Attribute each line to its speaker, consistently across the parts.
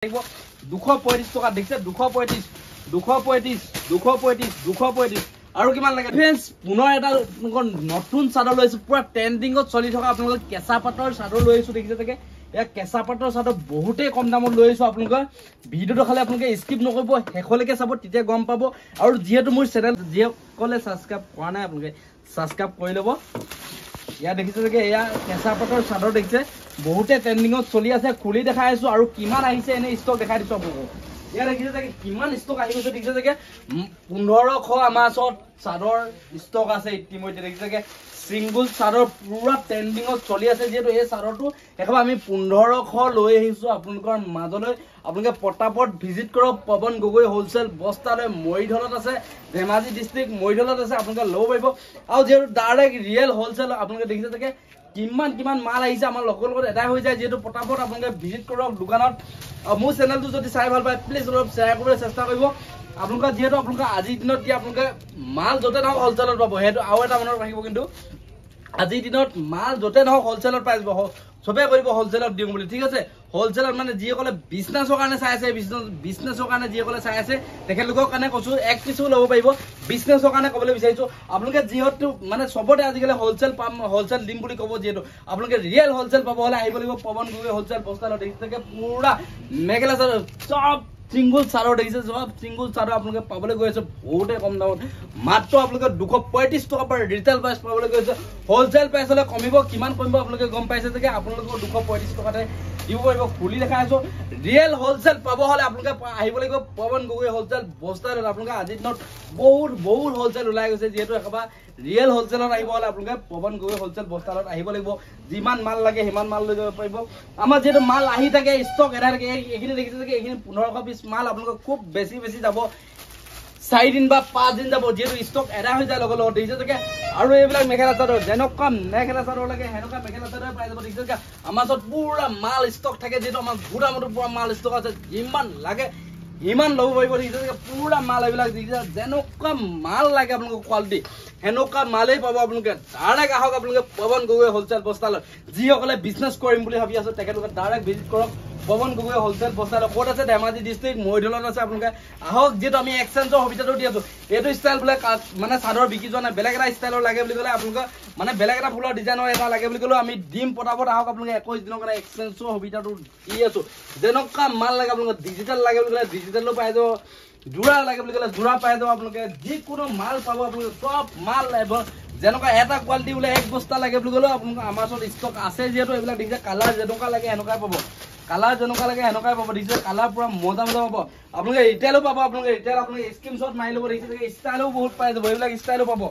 Speaker 1: 235 টকা দেখিছে 235 235 235 235 আৰু কিমান লাগে फ्रेंड्स পুনৰ এটা নতুন চাদৰ লৈছো পুৰা ট্ৰেন্ডিংত চলি থকা আপোনালোক কেঁচা পাটৰ চাদৰ লৈছো দেখিছে তাকে এ কেঁচা পাটৰ চাদৰ বহুতে কম দামত লৈছো আপোনালোক ভিডিওটো খালি আপোনালোকে স্কিপ নকৰিব হেখলৈকে চাব তেতিয়া গম পাব আৰু যেহেতু মোৰ চেনেল যিসকলে সাবস্ক্ৰাইব কৰা নাই আপোনালোকে সাবস্ক্ৰাইব কৰি ল'ব ইয়া দেখিছে যে এয়া কেঁচা পাটৰ চাদৰ দেখিছে বহুতে ট্ৰেন্ডিংত চলি আছে খুলি দেখাই আছো আৰু কিমান আহিছে এনে ষ্টক দেখাই দিছো আপোনালোকক ইয়া দেখিছে যে কিমান ষ্টক আহি গৈছে দেখিছে যে 1500 আমাৰ ওচৰত চাদৰ ষ্টক আছে ইতিমধ্যে দেখিছে যে সিঙ্গল চাদৰ পুৰা ট্ৰেন্ডিংত চলি আছে যেহেতু এই চাদৰটো এখন আমি 1500 লৈ আহিছো আপোনালোকৰ মাজলৈ আপোনালোকে পটাপট ভিজিট কৰক পৱন গগৈ হোলসেল বস্তালৈ মৰিধলত আছে ধেমাজি ডিস্ট্ৰিক্ট মৰিধলত আছে আপোনালোকে লব পাৰিব আৰু যেহেতু ডাইৰেক্ট ৰিয়েল হোলসেল আপোনালোকে দেখিছে যে কিমান মাল আহিছে আমাৰ লোকেল লগত এটাই হৈ যায় যেহেতু পটাপট আপোনালোকে ভিজিট কৰক দোকানত মোৰ চেনেলটো যদি চাই ভাল পায় প্লিজ অলপ শ্বেয়াৰ কৰিবলৈ চেষ্টা কৰিব আপোনালোকে যেহেতু আপোনালোকে আজিৰ দিনত কি আপোনালোকে মাল যতে নহওক হোলসেলত পাব হেতু আৰু এটা মনত ৰাখিব কিন্তু আজিৰ দিনত মাল যতে নহওক হোলসেলত পাই যাব সবে কৰিব হোলসেলত দিম বুলি ঠিক আছে হোলসেলত মানে যিসকলে বিজনেছৰ কাৰণে চাই আছে বিজনেছৰ কাৰণে যিসকলে চাই আছে তেখেতলোকৰ কাৰণে কৈছো এক পিছও ল'ব পাৰিব বিজনেছৰ কাৰণে ক'বলৈ বিচাৰিছো আপোনালোকে যিহেতু মানে সবতে আজিকালি হোলসেল পাম হোলসেল দিম বুলি ক'ব যেহেতু আপোনালোকে ৰিয়েল হোলসেল পাব হলে আহিব লাগিব পৱন গগৈ হোলসেল বস্তালত দেখিছে পুৰা মেখেলা চাদৰ সব সিঙ্গল চাদৰ দেখিছে সব সিঙ্গল চাদৰ আপোনালোকে পাবলৈ গৈ আছে বহুতে কম দামত মাত্ৰ আপোনালোকে 235 টকা পাৰ ৰিটেল প্ৰাইস পাবলৈ গৈ আছে হোলসেল প্ৰাইস হলে কমিব কিমান কমিব আপোনালোকে গম পাইছে যে আপোনালোকৰ 235 টকাতে দিব পাৰিব খুলি দেখাই আছো ৰিয়েল হোলসেল পাব হলে আপোনালোকে আহিব লাগিব পৱন গগৈ হোলসেল বস্তালত আপোনালোকে আজিৰ দিনত বহুত হোলসেল ওলাই গৈছে যেহেতু একবা ৰিয়েল হোলসেলত আহিব হলে আপোনালোকে পৱন গগৈ হোলসেল বস্তালত আহিব লাগিব যিমান মাল লাগে হিমান মাল লৈ যাব পাৰিব আমাৰ যেহেতু মাল আহি থাকে ষ্টক এৰা থাকে এইখিনি দেখিছে যে এইখিনি 1500 পিস মাল আপোনালোকে খুব বেছি যাব 4 দিন বা 5 দিন যাব যেহেতু ষ্টক এৰা হৈ যায় লগত দেখিছে যে আৰু এইবিলাক মেখেলা চাদৰ যেনেকুৱা মেখেলা চাদৰ লাগে হেনকা মেখেলা চাদৰ পাই যাব দেখিছে যে আমাৰ ওচৰত পুৰা মাল ষ্টক থাকে যেহেতু আমাৰ গুড়ামটো পুৰা মাল ষ্টক আছে যিমান লাগে ইমান লব পাৰিব দেখিছে যে পুৰা মাল এইবিলাক দেখিছে যেনেকুৱা মাল লাগে আপোনালোকক কোৱালিটি হেনকা মালেই পাব আপোনালোকে ডাইৰেক্ট আহক আপোনালোকে পৱন গগৈ হোলসেল বস্তালত যিসকলে বিজনেছ কৰিম বুলি ভাবি আছে তেখেতলোকে ডাইৰেক্ট ভিজিট কৰক পৱন গগৈ হোলসেল বস্তালত ক'ত আছে ধেমাজি ডিস্ট্ৰিক্ট মৰিধলত আছে আপোনালোকে আহক যেহেতু আমি এক্সচেঞ্জৰ সুবিধাটো দি আছো এইটো ষ্টাইল বোলে মানে চাদৰ বিকি যোৱা নাই বেলেগ এটা ষ্টাইলৰ লাগে বুলি ক'লে আপোনালোকে মানে বেলেগ এটা ফুলৰ ডিজাইনৰ এটা লাগে বুলি ক'লেও আমি দিম পটাপট আহক আপোনালোকে 21 দিনৰ কাৰণে এক্সচেঞ্জৰ সুবিধাটো দি আছো যেনেকুৱা মাল লাগে আপোনালোকে ডিজিটেল লাগে বুলি ক'লে ডিজিটেলো পাই যাব জোৰা লাগে বুলি ক'লে জোৰা পাই যাব আপোনালোকে যিকোনো মাল পাব আপোনালোকে সব মাল লাগিব যেনেকুৱা এটা কোৱালিটি বোলে এক বস্তা লাগে বুলি ক'লেও আপোনালোকে আমাৰ ওচৰত ষ্টক আছে যেহেতু এইবিলাক দেখিছে কালাৰ যেনেকুৱা লাগে এনেকুৱাই পাব কালাৰ যেনেকুৱা লাগে এনেকুৱাই পাব দেখিছে কালাৰ পুৰা মজা পাব আপোনালোকে ৰিটেইলো পাব আপোনালোকে ৰিটেইল আপোনালোকে স্ক্ৰীনশ্বট মাৰি ল'ব দেখিছে ষ্টাইলো বহুত পাই যাব এইবিলাক ষ্টাইলো পাব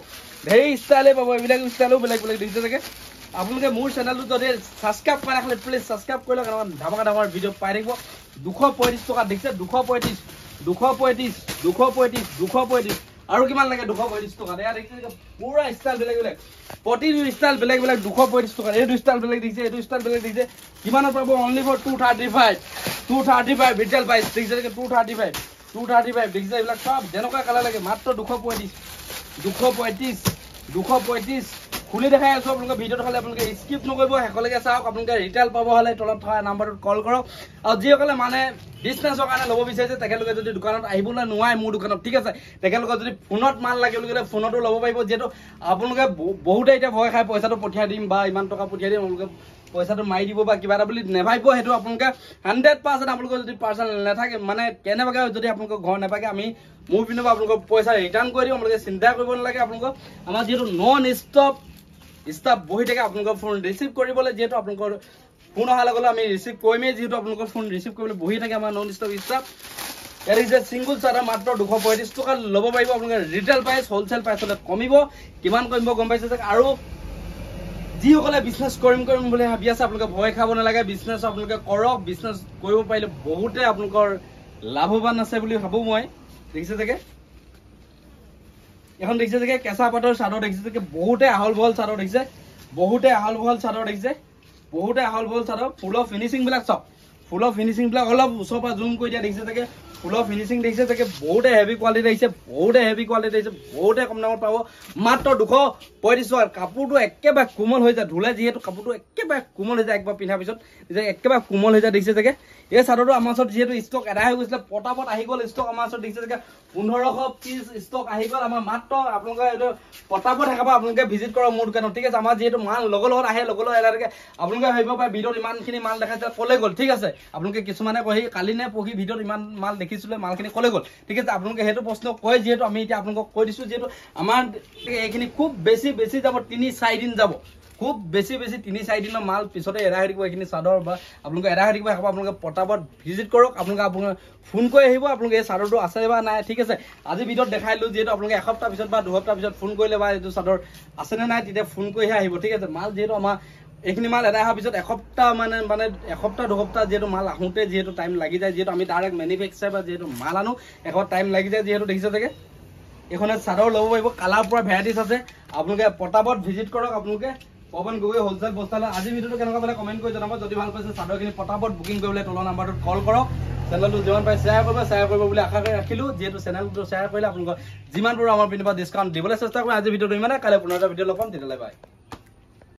Speaker 1: ভেৰি ষ্টাইলে পাব এইবিলাক ষ্টাইলো বেলেগ দেখিছে যে আপোনালোকে মোৰ চেনেলটো যদি সাবস্ক্ৰাইব কৰা খালি প্লিজ সাবস্ক্ৰাইব কৰি লওক কাৰণ ধামাকা ভিডিঅ' পাই থাকিব 235 টকা দেখিছে 235 আৰু কিমান লাগে 235 টকা এয়া দেখিছে পুৰা ষ্টাইল বেলেগ প্ৰতিটো ষ্টাইল বেলেগ 235 টকা এইটো ষ্টাইল বেলেগ দেখিছে এইটো ষ্টাইল বেলেগ দেখিছে কিমানৰ পাব অনলি ফৰ 235 ৰিটেল প্ৰাইস দেখিছে 235 দেখিছে এইবিলাক সব যেনেকুৱা কালাৰ লাগে মাত্ৰ 235 খুলি দেখাই আছো আপোনালোকে ভিডিওটো খালি আপোনালোকে স্কিপ নকৰিব হেকলৈকে চাওক আপোনালোকে ৰিটেল পাব হলে তলত থকা নাম্বাৰটোত কল কৰক আৰু যিসকলে মানে বিজনেছৰ কাৰণে ল'ব বিচাৰিছে তেখেতলোকে যদি দোকানত আহিবলৈ নোৱাৰে মোৰ দোকানত ঠিক আছে তেখেতলোকে যদি ফোনত মাল লাগে বুলি ক'লে ফোনতো ল'ব পাৰিব যেহেতু আপোনালোকে বহুতে এতিয়া ভয় খাই পইচাটো পঠিয়াই দিম বা ইমান টকা পঠিয়াই দিম আপোনালোকে পইচাটো মাৰি দিব বা কিবা এটা বুলি নেভাবিব সেইটো আপোনালোকে 100% আপোনালোকৰ যদি পাৰ্চেল নাথাকে মানে কেনেবাকৈ যদি আপোনালোকৰ ঘৰ নাপাকে আমি মোৰ পিনৰ পৰা আপোনালোকৰ পইচা ৰিটাৰ্ণ কৰি দিম আপোনালোকে চিন্তা কৰিব নালাগে আপোনালোকৰ আমাৰ যেহেতু নন ষ্টপ ষ্টাফ বহি থাকে আপোনালোকৰ ফোন ৰিচিভ কৰিবলৈ যেহেতু আপোনালোকৰ ফোন অহালৈ গ'লে আমি ৰিচিভ কৰিমেই যেহেতু আপোনালোকৰ ফোন ৰিচিভ কৰিবলৈ বহি থাকে আমাৰ নন ষ্টপ ষ্টাফ ইয়াৰ যে সিঙ্গল চাদৰ মাত্ৰ 235 টকা ল'ব পাৰিব আপোনালোকে ৰিটেল প্ৰাইস হোলসেল প্ৰাইসলৈ কমিব কিমান কমিব গম পাইছে আৰু যিসকলে বিজনেছ কৰিম বুলি ভাবি আছে আপোনালোকে ভয় খাব নালাগে বিজনেছ আপোনালোকে কৰক বিজনেছ কৰিব পাৰিলে বহুতে আপোনালোকৰ লাভৱান আছে বুলি ভাবো মই দেখিছে যে এখন দেখিছে যে কেঁচা পাটৰ চাদৰ দেখিছে যে বহুতে আহল বহল চাদৰ দেখিছে ফুলৰ ফিনিশিং বিলাক চব অলপ ওচৰ পৰা জুম কৰি দিয়া দেখিছে যে ফুলৰ ফিনিচিং দেখিছে চাগে বহুতে হেভি কোৱালিটি আহিছে বহুতে কম দামত পাব মাত্ৰ 235 টকা কাপোৰটো একেবাৰে কোমল হৈ যায় ধুলে যিহেতু কাপোৰটো একেবাৰে কোমল হৈ যায় একবাৰ পিন্ধাৰ পিছত একেবাৰে কোমল হৈ যায় দেখিছে চাগে এই চাদৰটো আমাৰ ওচৰত যিহেতু ষ্টক এদাই হৈ গৈছিলে পটাপট আহি গ'ল ষ্টক আমাৰ ওচৰত দেখিছে চাগে 1500 পিচ ষ্টক আহি গ'ল আমাৰ মাত্ৰ আপোনালোকে এইটো পটাপট দেখাব আপোনালোকে ভিজিট কৰক মোৰ দোকানত ঠিক আছে আমাৰ যিহেতু মাল লগত আহে লগত এদাকে আপোনালোকে ভাবিব পাৰে ভিডিঅ'ত ইমানখিনি মাল দেখাইছে ক'লে গ'ল ঠিক আছে আপোনালোকে কিছুমানে কয় কালি নে পঢ়ি ভিডিঅ'ত ইমান মাল দেখিছিলে মালখিনি ক'লে গ'ল ঠিক আছে আপোনালোকে সেইটো প্ৰশ্ন কয় যিহেতু আমি এতিয়া আপোনালোকক কৈ দিছোঁ যিহেতু আমাৰ এইখিনি খুব বেছি যাব 3-4 দিন যাব খুব বেছি 3-4 দিনৰ মাল পিছতে এৰাই থাকিব এইখিনি চাদৰ বা আপোনালোকে এৰাই থাকিব আপোনালোকে পটাপট ভিজিট কৰক আপোনালোকে ফোন কৰি আহিব আপোনালোকে এই চাদৰটো আছে বা নাই ঠিক আছে আজি ভিডিঅ'ত দেখাইলো যিহেতু আপোনালোকে এসপ্তাহ পিছত বা দুসপ্তাহ পিছত ফোন কৰিলে বা এইটো চাদৰ আছে নে নাই তেতিয়া ফোন কৰিহে আহিব ঠিক আছে মাল যিহেতু আমাৰ এইখিনি মাল এদাই হোৱাৰ পিছত এসপ্তাহ মানে এসপ্তাহ দুসপ্তাহ যিহেতু মাল আহোঁতে যিহেতু টাইম লাগি যায় যিহেতু আমি ডাইৰেক্ট মেনুফেকচাৰ বা যিহেতু মাল আনো এসপ্তাহ টাইম লাগি যায় যিহেতু দেখিছে চাগে এইখনে চাদৰ ল'ব পাৰিব কালাৰ পৰা ভেৰাইটিছ আছে আপোনালোকে পটাপট ভিজিট কৰক আপোনালোকে পৱন গগৈ হোলচেল বস্তালৈ আজি ভিডিঅ'টো কেনেকুৱা পালে কমেণ্ট কৰি জনাব যদি ভাল পাইছে চাদৰখিনি পটাপট বুকিং কৰিবলৈ তলৰ নাম্বাৰটোত কল কৰক চেনেলটো যিমান পাৰে শ্বেয়াৰ কৰিব বুলি আশা কৰি ৰাখিলোঁ যিহেতু চেনেলটো শ্বেয়াৰ কৰিলে আপোনালোকৰ যিমান পাৰোঁ আমাৰ পিনৰ পৰা ডিছকাউণ্ট দিবলৈ চেষ্টা কৰিম আজি ভিডিঅ'টো ইমানে কাইলৈ পুনৰ এটা ভিডিঅ' লগ পাম তেতিয়ালৈ বাই